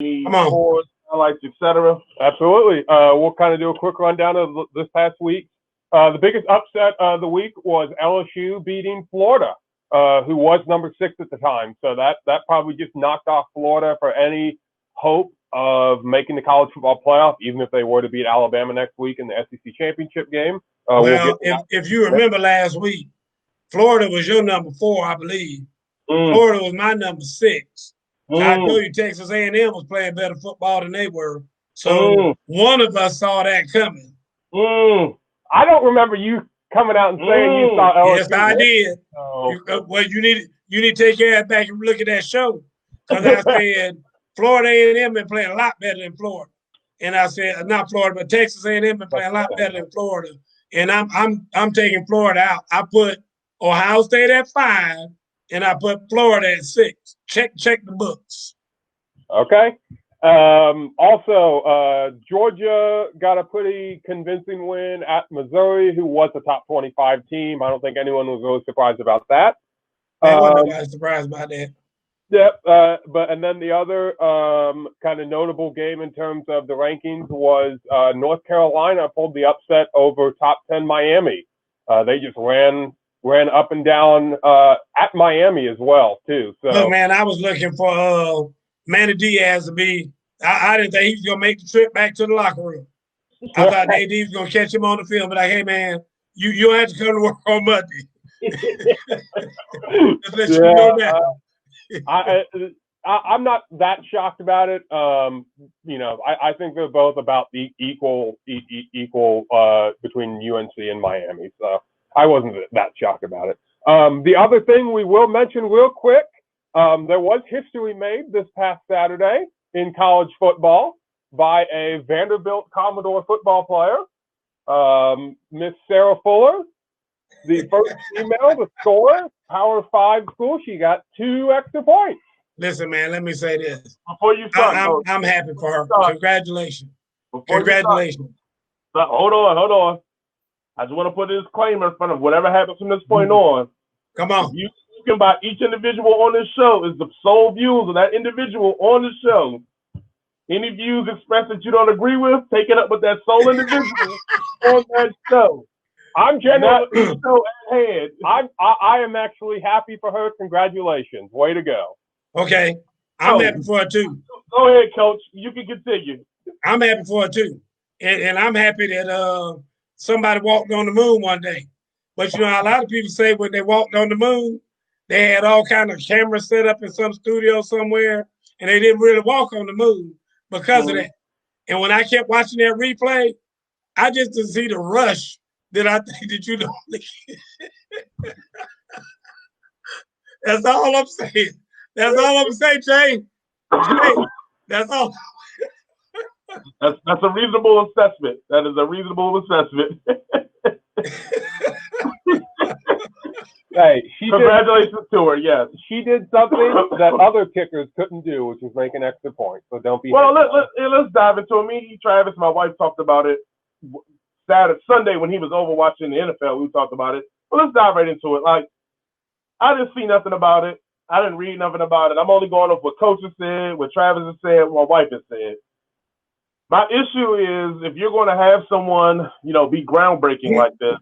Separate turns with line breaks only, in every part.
Come on.
Scores, highlights, etc. Absolutely. We'll kind of do a quick rundown of this past week. The biggest upset of the week was LSU beating Florida, who was number 6 at the time. So that probably just knocked off Florida for any hope of making the college football playoff, even if they were to beat Alabama next week in the SEC championship game.
Well, if you remember last week, Florida was your number 4, I believe. Florida was my number 6. So I told you Texas A&M was playing better football than they were. So one of us saw that coming.
I don't remember you coming out and saying you saw LSU.
Yes, I did. Well, you need to take care of back and look at that show, because I said Florida A&M been playing a lot better than Florida, and I said not Florida, but Texas A&M been playing a lot better than Florida, and I'm taking Florida out. I put Ohio State at 5, and I put Florida at 6. Check the books.
Okay. Also, Georgia got a pretty convincing win at Missouri, who was a top 25 team. I don't think anyone was really surprised about that.
Nobody surprised about that.
Yep. And then the other kind of notable game in terms of the rankings was North Carolina pulled the upset over top 10 Miami. They just ran up and down at Miami as well, too. So,
look, man, I was looking for Manny Diaz to be. I didn't think he was gonna make the trip back to the locker room. I thought AD was gonna catch him on the field, but like, hey, man, you don't have to come to work on Monday. Just let you know that.
I'm not that shocked about it. I think they're both about the equal between UNC and Miami. So I wasn't that shocked about it. The other thing we will mention real quick, there was history made this past Saturday in college football by a Vanderbilt Commodore football player, Miss Sarah Fuller, the first female to score Power 5 school. She got 2 extra points.
Listen, man, let me say this.
Before you start,
I'm happy for her. Congratulations.
Congratulations. Hold on. I just want to put a disclaimer in front of whatever happens from this point on.
Come on.
You speaking about each individual on this show is the sole views of that individual on the show. Any views expressed that you don't agree with, take it up with that sole individual on that show.
I'm genuinely so ahead. I am actually happy for her. Congratulations. Way to go.
Okay. I'm happy for her too.
Go ahead, Coach. You can continue.
I'm happy for her too. And I'm happy that somebody walked on the moon one day. But you know, a lot of people say when they walked on the moon, they had all kind of cameras set up in some studio somewhere, and they didn't really walk on the moon because of that. And when I kept watching that replay, I just didn't see the rush that I think that you don't. That's all I'm saying. That's all I'm saying, Jay. That's all.
That's a reasonable assessment. That is a reasonable assessment.
Hey,
congratulations to her. Yes,
she did something that other kickers couldn't do, which was make an extra point. So don't be.
Well, let's dive into it. Me, Travis, my wife talked about it Sunday when he was over watching the NFL. We talked about it. Well, let's dive right into it. Like, I didn't see nothing about it. I didn't read nothing about it. I'm only going off what Coach has said, what Travis has said, what my wife has said. My issue is if you're going to have someone, be groundbreaking like this,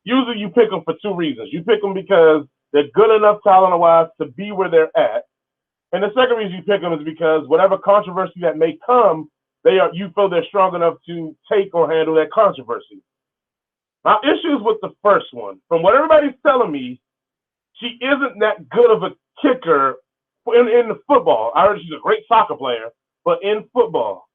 usually you pick them for 2 reasons. You pick them because they're good enough talent-wise to be where they're at. And the second reason you pick them is because whatever controversy that may come, you feel they're strong enough to take or handle that controversy. My issue is with the first one. From what everybody's telling me, she isn't that good of a kicker in the football. I heard she's a great soccer player, but in football.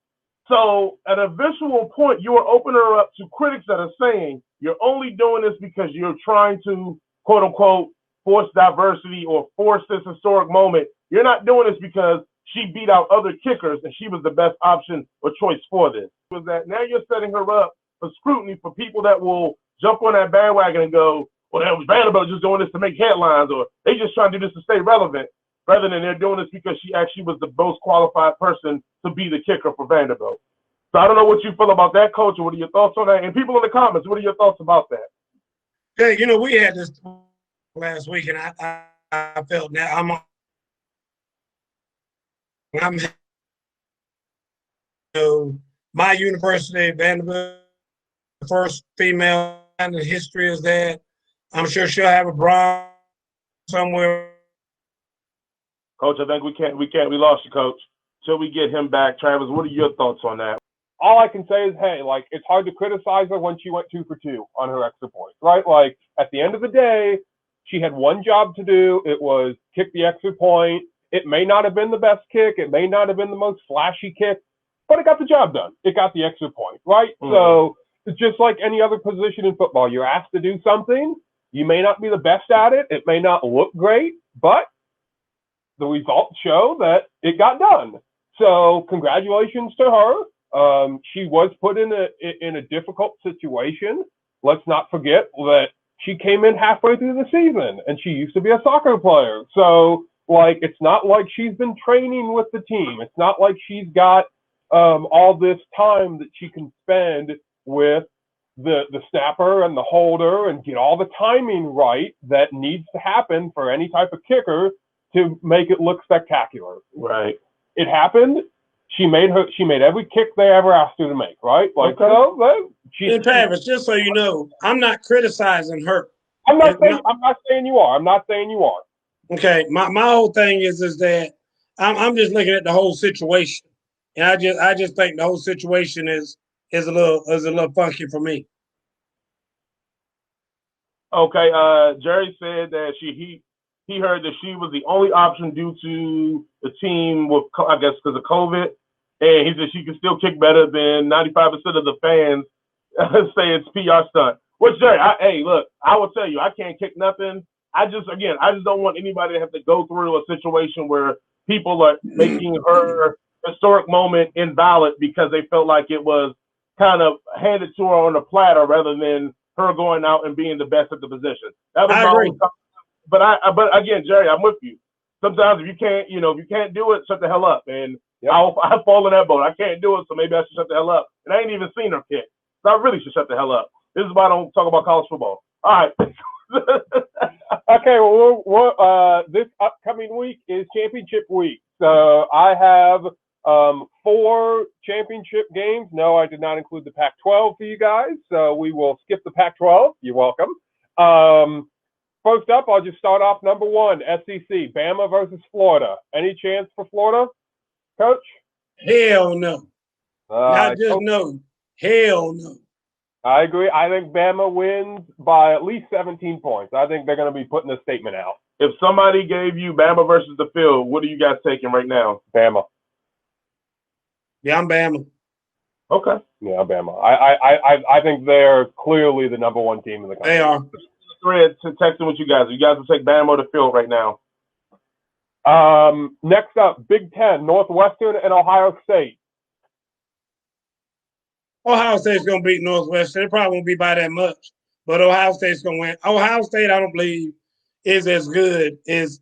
So at a visual point, you are opening her up to critics that are saying you're only doing this because you're trying to, quote unquote, force diversity or force this historic moment. You're not doing this because she beat out other kickers and she was the best option or choice for this. Was that now you're setting her up for scrutiny for people that will jump on that bandwagon and go, well, that was Vanderbilt just doing this to make headlines, or they just trying to do this to stay relevant, rather than they're doing this because she actually was the most qualified person to be the kicker for Vanderbilt. So I don't know what you feel about that, Coach, or what are your thoughts on that? And people in the comments, what are your thoughts about that?
Yeah, we had this last week, and I felt now I'm my university, Vanderbilt, the first female in the history is that. I'm sure she'll have a bronze somewhere.
Coach, I think we lost you, Coach. Till we get him back. Travis, what are your thoughts on that?
All I can say is, hey, like, it's hard to criticize her when she went 2 for 2 on her extra point, right? Like, at the end of the day, she had one job to do. It was kick the extra point. It may not have been the best kick. It may not have been the most flashy kick, but it got the job done. It got the extra point, right? Mm-hmm. So it's just like any other position in football. You're asked to do something. You may not be the best at it. It may not look great, but the results show that it got done. So congratulations to her. She was put in a difficult situation. Let's not forget that she came in halfway through the season, and she used to be a soccer player. So, like, it's not like she's been training with the team. It's not like she's got all this time that she can spend with the snapper and the holder and get all the timing right that needs to happen for any type of kicker to make it look spectacular.
Right.
It happened. She made every kick they ever asked her to make, right? Like, okay. So,
and Travis, just so you know, I'm not criticizing her.
I'm not saying you are. I'm not saying you are.
Okay, my whole thing is that I'm just looking at the whole situation, and I just think the whole situation is a little funky for me.
Okay, Jerry said that he heard that she was the only option due to the team with, I guess, because of COVID. And he said she can still kick better than 95% of the fans say it's PR stunt. Which, Jerry, hey, look, I will tell you, I can't kick nothing. I just don't want anybody to have to go through a situation where people are making her historic moment invalid because they felt like it was kind of handed to her on a platter rather than her going out and being the best at the position. That was
I agree.
But again, Jerry, I'm with you. Sometimes if you can't do it, shut the hell up. And yep. I fall in that boat. I can't do it, so maybe I should shut the hell up. And I ain't even seen her kick, so I really should shut the hell up. This is why I don't talk about college football. All right.
Okay. Well, this upcoming week is championship week, so I have 4 championship games. No, I did not include the Pac-12 for you guys, so we will skip the Pac-12. You're welcome. First up, I'll just start off number 1, SEC, Bama versus Florida. Any chance for Florida, Coach?
Hell no. Not just no. Hell no.
I agree. I think Bama wins by at least 17 points. I think they're going to be putting a statement out.
If somebody gave you Bama versus the field, what are you guys taking right now?
Bama.
Yeah, I'm Bama.
Okay.
Yeah, Bama. I think they're clearly the number 1 team in the country.
They are.
Thread to texting with you guys. You guys will take Bama or the field right now.
Next up, Big Ten, Northwestern and Ohio State.
Ohio State's going to beat Northwestern. It probably won't be by that much, but Ohio State's going to win. Ohio State, I don't believe, is as good as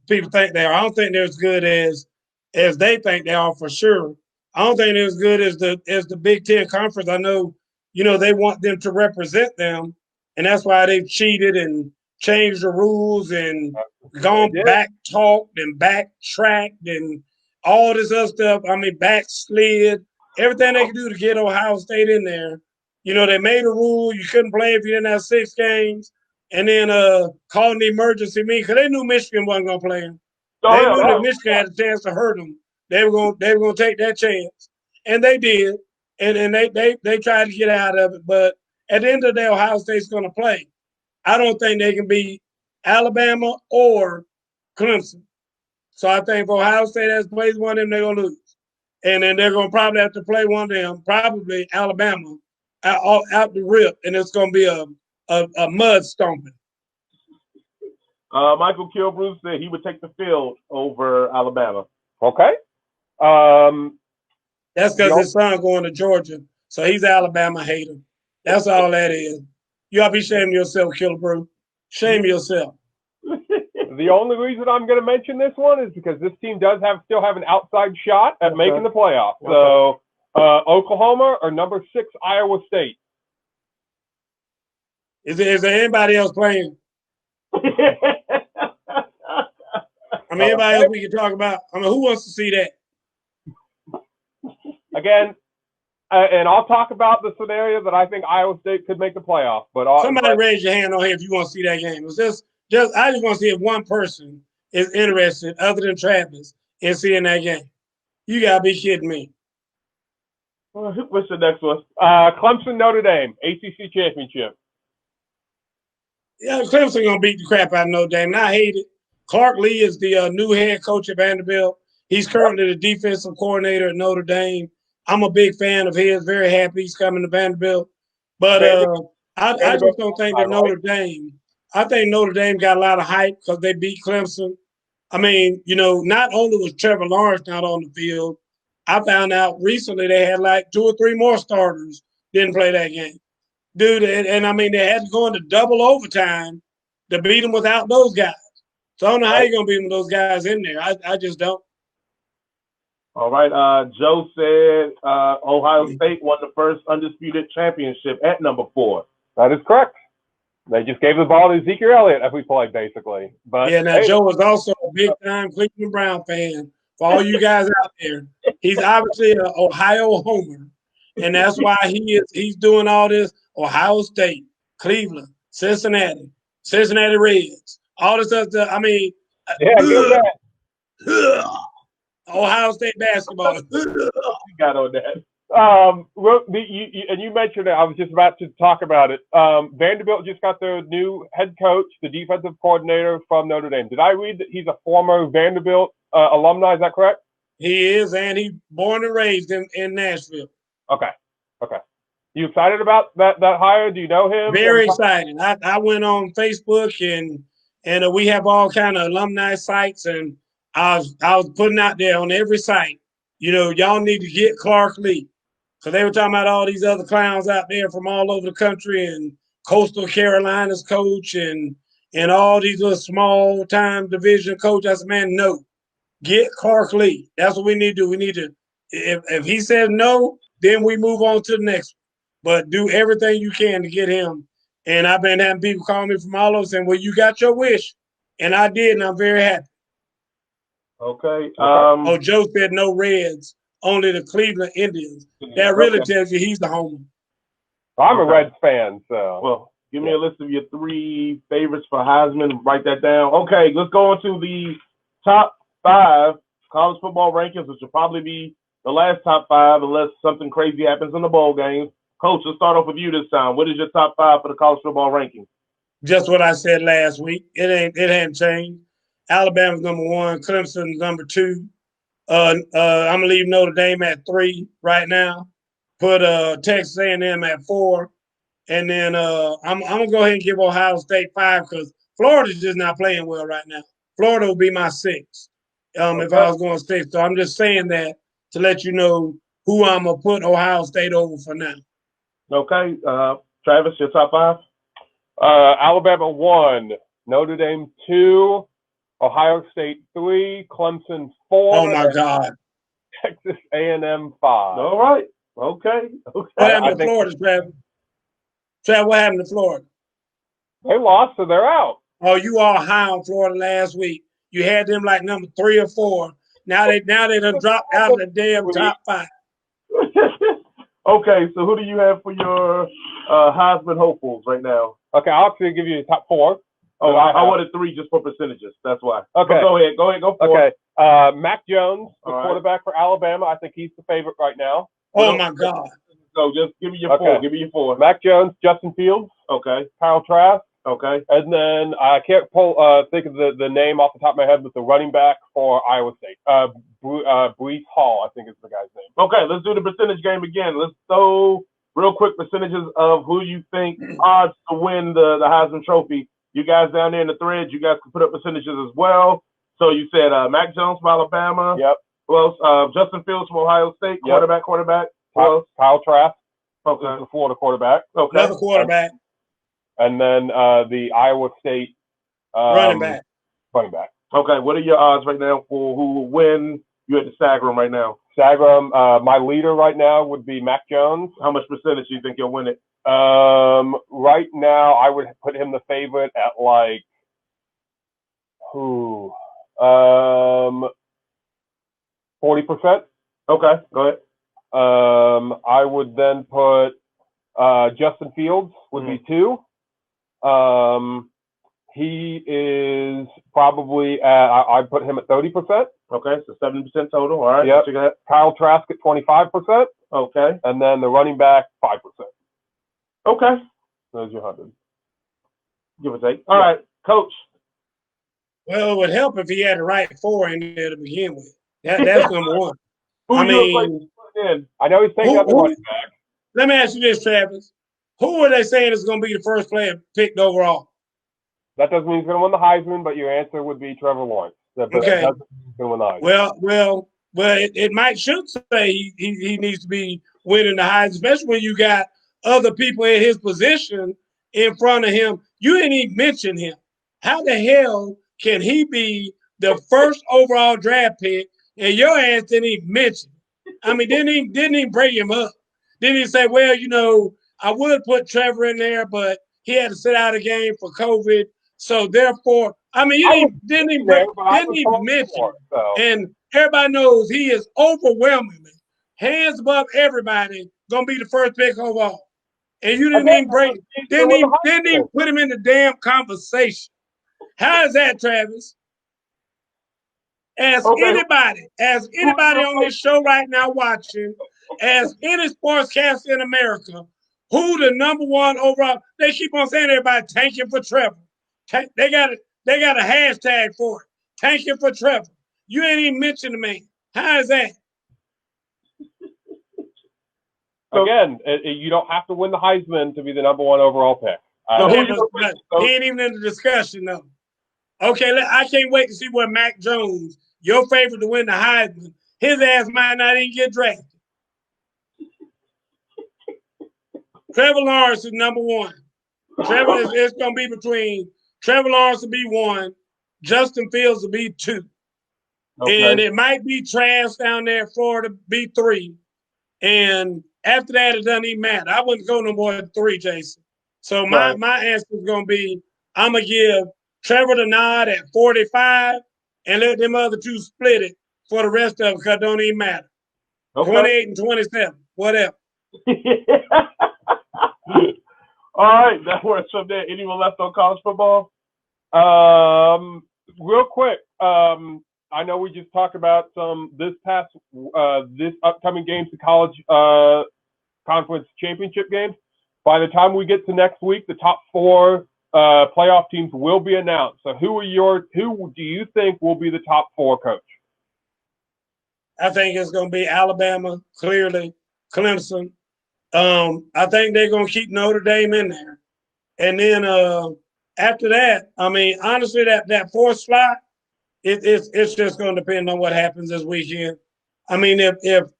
people think they are. I don't think they're as good as they think they are for sure. I don't think they're as good as the Big Ten Conference. I know, they want them to represent them, and that's why they've cheated and changed the rules and gone back talked and backtracked and all this other stuff. I mean, backslid. Everything they can do to get Ohio State in there. They made a rule you couldn't play if you didn't have 6 games, and then calling the emergency meeting because they knew Michigan wasn't going to play them. They knew that Michigan had a chance to hurt them. They were going to take that chance, and they did. And they tried to get out of it, but at the end of the day, Ohio State's going to play. I don't think they can beat Alabama or Clemson. So I think if Ohio State has plays one of them, they're going to lose. And then they're going to probably have to play one of them, probably Alabama, out the rip, and it's going to be a mud stomping.
Michael Kilbrew said he would take the field over Alabama.
Okay.
That's because his son going to Georgia, so he's an Alabama hater. That's all that is. You ought to be shaming yourself, Kilbrew. Shame yourself.
The only reason I'm going to mention this one is because this team does still have an outside shot at making the playoffs. So Oklahoma or number 6 Iowa State.
Is there anybody else playing? I mean, anybody else we can talk about? I mean, who wants to see that?
Again, and I'll talk about the scenario that I think Iowa State could make the playoff.
Somebody raise your hand on here if you want to see that game. It's just I just want to see if one person is interested, other than Travis, in seeing that game. You gotta be kidding me.
What's the next one?
Clemson Notre Dame ACC championship.
Yeah, Clemson gonna beat the crap out of Notre Dame. And I hate it. Clark Lee is the new head coach at Vanderbilt. He's currently the defensive coordinator at Notre Dame. I'm a big fan of his. Very happy he's coming to Vanderbilt. But I just don't think that Notre Dame. I think Notre Dame got a lot of hype because they beat Clemson. I mean, not only was Trevor Lawrence not on the field, I found out recently they had like 2 or 3 more starters didn't play that game. Dude, and I mean, they had to go into double overtime to beat them without those guys. So I don't know how you're going to beat them with those guys in there. I just don't.
All right. Joe said Ohio State won the first undisputed championship at number 4.
That is correct. They just gave the ball to Ezekiel Elliott every play, basically. But
yeah, now Joe was also a big-time Cleveland Brown fan. For all you guys out there, he's obviously an Ohio homer, and that's why he's doing all this. Ohio State, Cleveland, Cincinnati Reds, all this other stuff. I mean, Ohio State basketball.
You got on that.
And you mentioned it. I was just about to talk about it. Vanderbilt just got their new head coach, the defensive coordinator from Notre Dame. Did I read that he's a former Vanderbilt alumni? Is that correct?
He is, and he's born and raised in Nashville.
Okay. You excited about that hire? Do you know him?
Very excited. I went on Facebook and we have all kind of alumni sites, and I was putting out there on every site. Y'all need to get Clark Lee. So they were talking about all these other clowns out there from all over the country and Coastal Carolina's coach and all these little small time division coach. I said, man, no, get Clark Lee. That's what we need to do. We need to, if he says no, then we move on to the next one. But do everything you can to get him. And I've been having people call me from all over saying, well, you got your wish. And I did, and I'm very happy.
Okay.
Joe said no Reds. Only the Cleveland Indians. That really tells you he's the homer.
I'm a Reds fan, so.
Well, give me a list of your 3 favorites for Heisman. Write that down. Okay, let's go into the top 5 college football rankings, which will probably be the last top 5 unless something crazy happens in the bowl games. Coach, let's start off with you this time. What is your top 5 for the college football rankings?
Just what I said last week. It hadn't changed. Alabama's number 1. Clemson's number 2. I'm gonna leave Notre Dame at 3 right now. Put Texas A&M at 4, and then I'm gonna go ahead and give Ohio State 5 because Florida's just not playing well right now. Florida will be my 6 if I was going 6. So I'm just saying that to let you know who I'm gonna put Ohio State over for now.
Okay, Travis, your top 5.
Alabama 1, Notre Dame 2. Ohio State 3, Clemson 4.
Oh my God!
Texas A&M 5.
All right. Okay.
What happened to Florida, Travis? What happened to Florida?
They lost, so they're out.
Oh, you all high on Florida last week. You had them like number 3 or 4. Now they done dropped out of the damn top 5.
Okay, so who do you have for your Heisman hopefuls right now?
Okay, I'll actually give you the top 4.
Oh, I wanted 3 just for percentages. That's why.
Okay.
But go ahead, go for it.
Okay. Mac Jones, the quarterback for Alabama. I think he's the favorite right now.
Oh, my God.
So just give me your 4. Give me your 4.
Mac Jones, Justin Fields.
Okay.
Kyle Trask.
Okay.
And then I can't think of the name off the top of my head, but the running back for Iowa State. Breece Hall, I think is the guy's name.
Okay, let's do the percentage game again. Let's throw real quick percentages of who you think odds to win the Heisman Trophy. You guys down there in the thread, you guys can put up percentages as well. So you said Mac Jones from Alabama.
Yep.
Who else? Justin Fields from Ohio State. Quarterback. Who else?
Kyle Trask.
Okay.
The Florida quarterback.
Okay.
Another quarterback.
And then the Iowa State
running back.
Okay. What are your odds right now for who will win? You're at the Stag Room right now.
Stag Room. My leader right now would be Mac Jones.
How much percentage do you think you'll win it?
Right now, I would put him the favorite at like 40%.
Okay, go ahead.
I would then put Justin Fields would be 2. He is probably I'd put him at 30%.
Okay, so 70% total. All right.
Yep. Kyle Trask at 25%.
Okay.
And then the running back 5%.
Okay.
There's your 100.
Give or take. All right, Coach.
Well, it would help if he had the right 4 in there to begin with. That's number one.
Who
I
you in?
I know he's taking up the running back.
Let me ask you this, Travis. Who are they saying is going to be the first player picked overall?
That doesn't mean he's going to win the Heisman, but your answer would be Trevor Lawrence. That
Okay.
doesn't mean he's going to win the Heisman.
Well, it should say he needs to be winning the Heisman, especially when you got other people in his position in front of him. You didn't even mention him. How the hell can he be the first overall draft pick and your ass didn't even mention him? I mean, didn't even bring him up. Didn't even say, well, I would put Trevor in there, but he had to sit out a game for COVID. So therefore, I mean, you didn't even mention him. So. And everybody knows he is overwhelmingly, hands above everybody, gonna be the first pick overall. And you didn't even put him in the damn conversation. How is that, Travis? Ask anybody on this show right now watching, ask any sportscaster in America, who the number 1 overall. They keep on saying everybody tanking for Trevor. They got a hashtag for it. Tanking for Trevor. You ain't even mentioned the man. How is that?
Again, you don't have to win the Heisman to be the number 1 overall pick.
He ain't even in the discussion, though. Okay, I can't wait to see what Mac Jones, your favorite to win the Heisman, his ass might not even get drafted. Trevor Lawrence is number 1. It's going to be between Trevor Lawrence will be 1, Justin Fields will be 2. Okay. And it might be Trask down there in Florida be 3. And after that, it doesn't even matter. I wouldn't go no more than 3, Jason. So my answer is going to be, I'm going to give Trevor the nod at 45 and let them other 2 split it for the rest of them because it don't even matter. Okay. 28 and 27, whatever.
All right, that works from there. Anyone left on college football?
Real quick, I know we just talked about this upcoming games, the college conference championship games. By the time we get to next week, the top 4 playoff teams will be announced. So who do you think will be the top 4, Coach?
I think it's going to be Alabama, clearly, Clemson. I think they're going to keep Notre Dame in there. And then after that, I mean, honestly, that 4th slot, it's just going to depend on what happens this weekend. I mean, if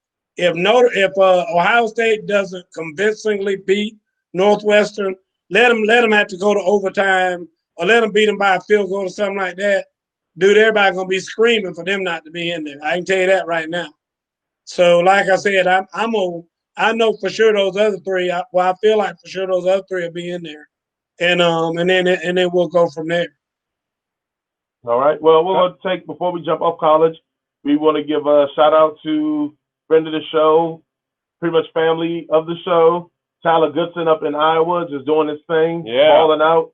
Ohio State doesn't convincingly beat Northwestern, let them have to go to overtime or let them beat them by a field goal or something like that. Dude, everybody's going to be screaming for them not to be in there. I can tell you that right now. So, like I said, I know for sure those other 3. I feel like for sure those other 3 will be in there, and then we'll go from there.
All right. Well, we're going to take, before we jump off college, we want to give a shout out to friend of the show, pretty much family of the show, Tyler Goodson up in Iowa, just doing his thing, balling out.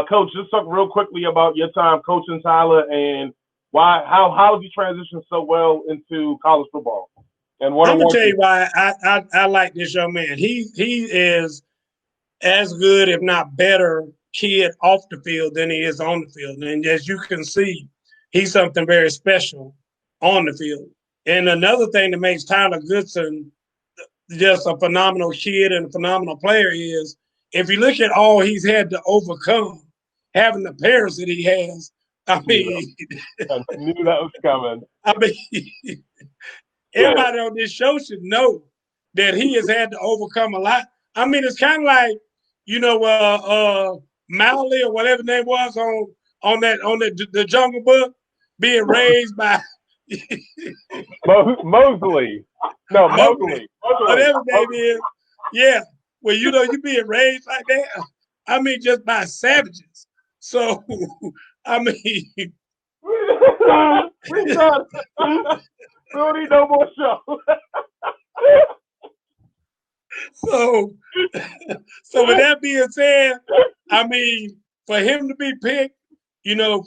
Coach, just talk real quickly about your time coaching Tyler and how have you transitioned so well into college football?
And I'm gonna tell you why I like this young man. He is as good, if not better, kid off the field than he is on the field. And as you can see, he's something very special on the field. And another thing that makes Tyler Goodson just a phenomenal kid and a phenomenal player is if you look at all he's had to overcome, having the parents that he has, I mean,
I knew that was coming.
I mean, everybody on this show should know that he has had to overcome a lot. I mean, it's kind of like, Mowgli or whatever his name was on the Jungle Book, being raised by
Mowgli. No, Mowgli.
Whatever his name is. Yeah. Well, you being raised like that. I mean, just by savages. So, I mean.
We don't need no more show.
So, so with that being said, I mean, for him to be picked,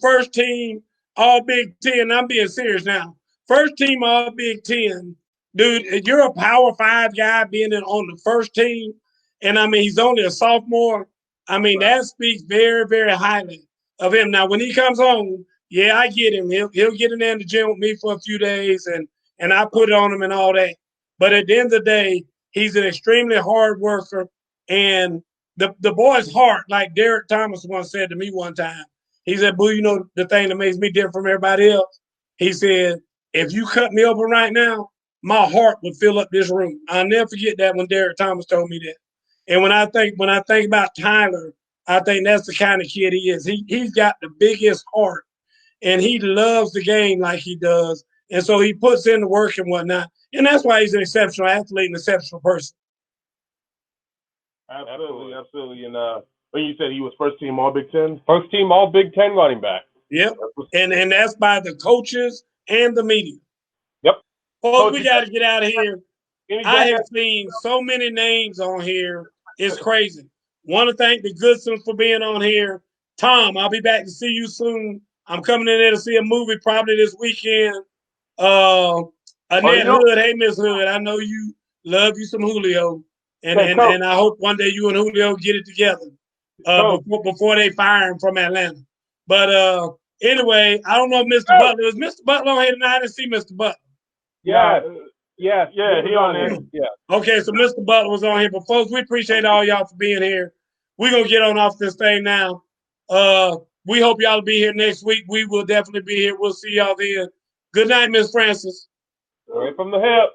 first team All Big Ten. I'm being serious now. First team All Big Ten, dude. You're a Power 5 guy being on the first team, and I mean he's only a sophomore. I mean that speaks very, very highly of him. Now when he comes home, yeah, I get him. He'll get in there in the gym with me for a few days, and I put it on him and all that. But at the end of the day, he's an extremely hard worker, and the boy's heart, like Derek Thomas once said to me one time. He said, "Boo, the thing that makes me different from everybody else." He said, "If you cut me open right now, my heart would fill up this room." I'll never forget that when Derek Thomas told me that. And when I think about Tyler, I think that's the kind of kid he is. He's got the biggest heart, and he loves the game like he does, and so he puts in the work and whatnot. And that's why he's an exceptional athlete and exceptional person.
Absolutely. And when you said he was first team All Big Ten?
First team All Big Ten running back.
Yep. And that's by the coaches and the media.
Yep.
Folks, we got to get out of here. I have seen so many names on here. It's crazy. Want to thank the Goodsons for being on here. Tom, I'll be back to see you soon. I'm coming in there to see a movie probably this weekend. Annette Hood, hey Miss Hood, I know you love you some Julio, and I hope one day you and Julio get it together before they fire him from Atlanta. But anyway, I don't know if Mr. Butler is Mr. Butler on here tonight. I didn't see Mr. Butler.
Yeah,
he on there.
Yeah. Okay, so Mr. Butler was on here, but folks, we appreciate all y'all for being here. We're gonna get on off this thing now. We hope y'all will be here next week. We will definitely be here. We'll see y'all then. Good night, Miss Francis.
Right from the hip.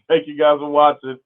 Thank you guys for watching.